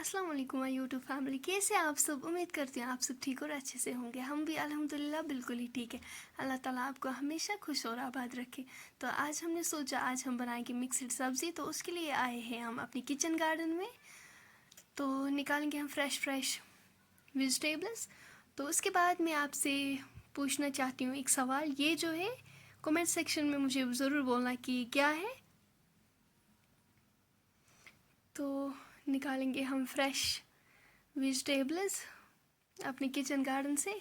अस्सलाम वालेकुम my YouTube family. कैसे हैं आप सब? उम्मीद करती हूँ आप सब ठीक और अच्छे से होंगे। हम भी अल्हम्दुलिल्लाह बिल्कुल ही ठीक है। अल्लाह ताला आपको हमेशा खुश और आबाद रखे। तो आज हमने सोचा आज हम बनाएंगे मिक्सड सब्ज़ी। तो उसके लिए आए हैं हम अपनी किचन गार्डन में। तो निकालेंगे हम फ्रेश वेजिटेबल्स। तो उसके बाद मैं आपसे पूछना चाहती हूँ एक सवाल। ये जो है कमेंट सेक्शन में मुझे ज़रूर बोलना कि क्या है। तो निकालेंगे हम फ्रेश वेजिटेबल्स अपने किचन गार्डन से।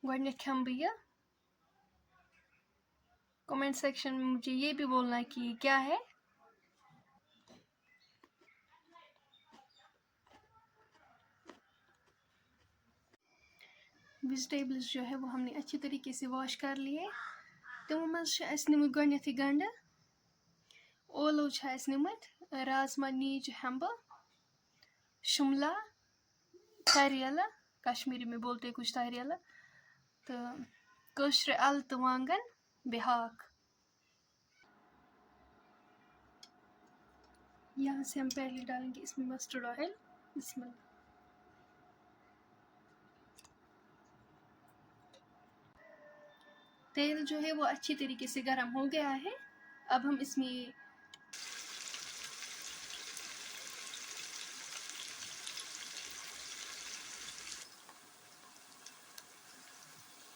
गोडनेट हम भैया कमेंट सेक्शन में मुझे ये भी बोलना है कि क्या है। वेजिटेबल्स जो है वो हमने अच्छी तरीके से वॉश कर लिए। तमो मज निमुत गोडनेथी गंड, ओलो निमुत, राजमा नीज हम्ब, शिमला, तारियाला, कश्मीरी में बोलते हैं कुछ तारियाला, तो कश्र अल तो वांगन बेहाक। यहाँ से हम पहले डालेंगे इसमें मस्टर्ड ऑयल। बिस्मिल्लाह। तेल जो है वो अच्छी तरीके से गर्म हो गया है। अब हम इसमें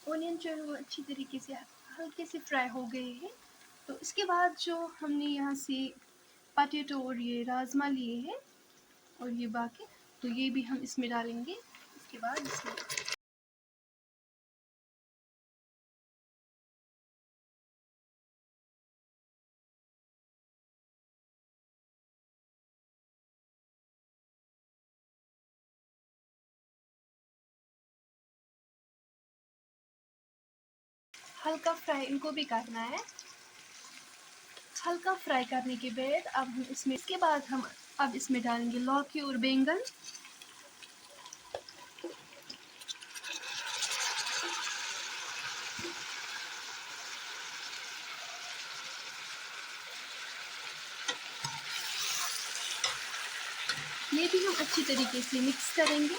ओनियन जो है वो अच्छी तरीके से हल्के से फ्राई हो गए हैं। तो इसके बाद जो हमने यहाँ से पटेटो और ये राजमा लिए हैं और ये बाकी, तो ये भी हम इसमें डालेंगे। इसके बाद इसमें हल्का फ्राई इनको भी करना है। हल्का फ्राई करने के बाद अब हम इसके बाद हम अब इसमें डालेंगे लौकी और बैंगन। ये भी हम अच्छी तरीके से मिक्स करेंगे।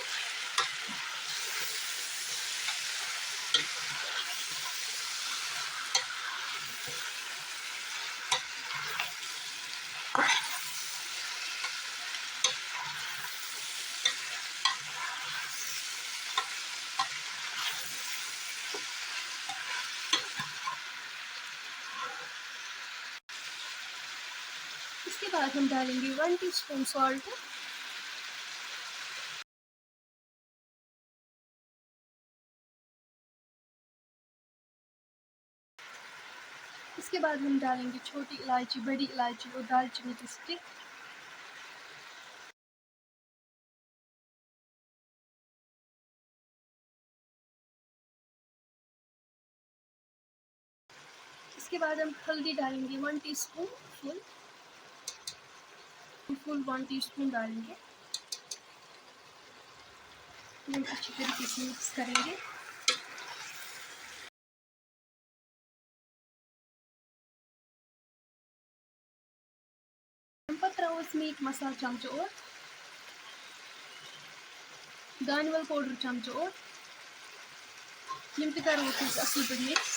इसके बाद हम डालेंगे 1 टीस्पून सॉल्ट। इसके बाद हम डालेंगे छोटी इलायची, बड़ी इलायची और दालचीनी की स्टिक। इसके बाद हम हल्दी डालेंगे 1 टीस्पून फुल 1 टीस्पून डालेंगे। हम अच्छी तरीके से मिक्स करेंगे। हम पत्रा मीट मसाला चमचो और दानवल पाउडर चमचो और करो असल पे मिक्स।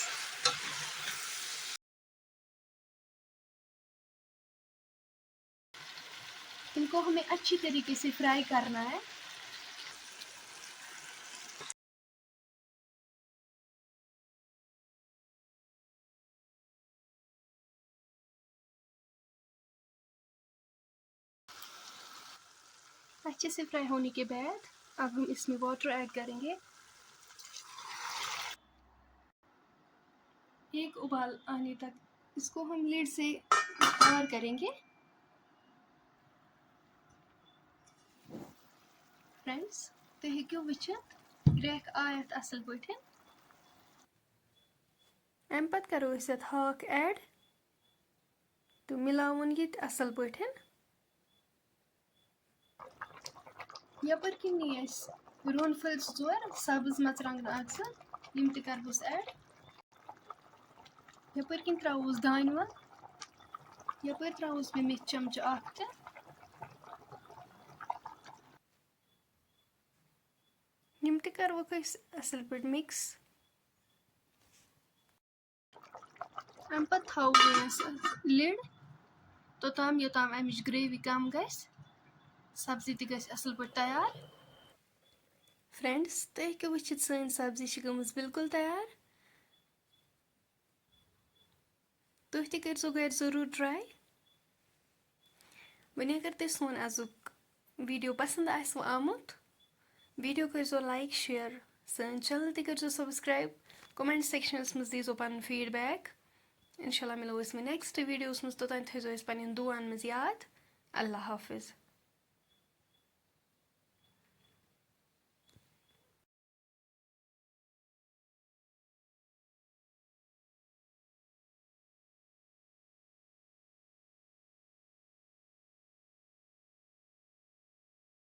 इनको हमें अच्छी तरीके से फ्राई करना है। अच्छे से फ्राई होने के बाद अब हम इसमें वाटर ऐड करेंगे। एक उबाल आने तक इसको हम लीड से कवर करेंगे। फ्रेंड्स तुम हेक्यो वुचित ग्रेक आयत असल पठन। अम पत करो अस हाक ऐड तो मिलावन ये असल पठन। यपर किन नी रोन फल 2 सब्ज मरचांगन अक्स यम त करवस ऐड। यपर किन त्रोवस दानवल। यपर त्रोवस मे मिर्च चमच अख यम त करवक असल पे मिक्स। अम पत थव लिड तोताम योताम अमिच ग्रेवी कम गस सब्जी त गस असल पे तैयार। फ्रेंड्स तुम हेक्यो वुचित सन सब्जी गमज बिल्कुल तैयार। तुम त करो घर जरूर ट्राई। वनी अगर तुम सोन आजुक वीडियो पसंद आसो आमुत वीडियो करो लाइक शेयर सन चैनल त करो सब्सक्राइब कमेंट सेक्शनस मज दीजो पन फीडबैक। इंशाल्लाह मिलो नेक्स्ट वीडियोस मज तोतान थो पन्न दुआन मज याद। अल्लाह हाफिज।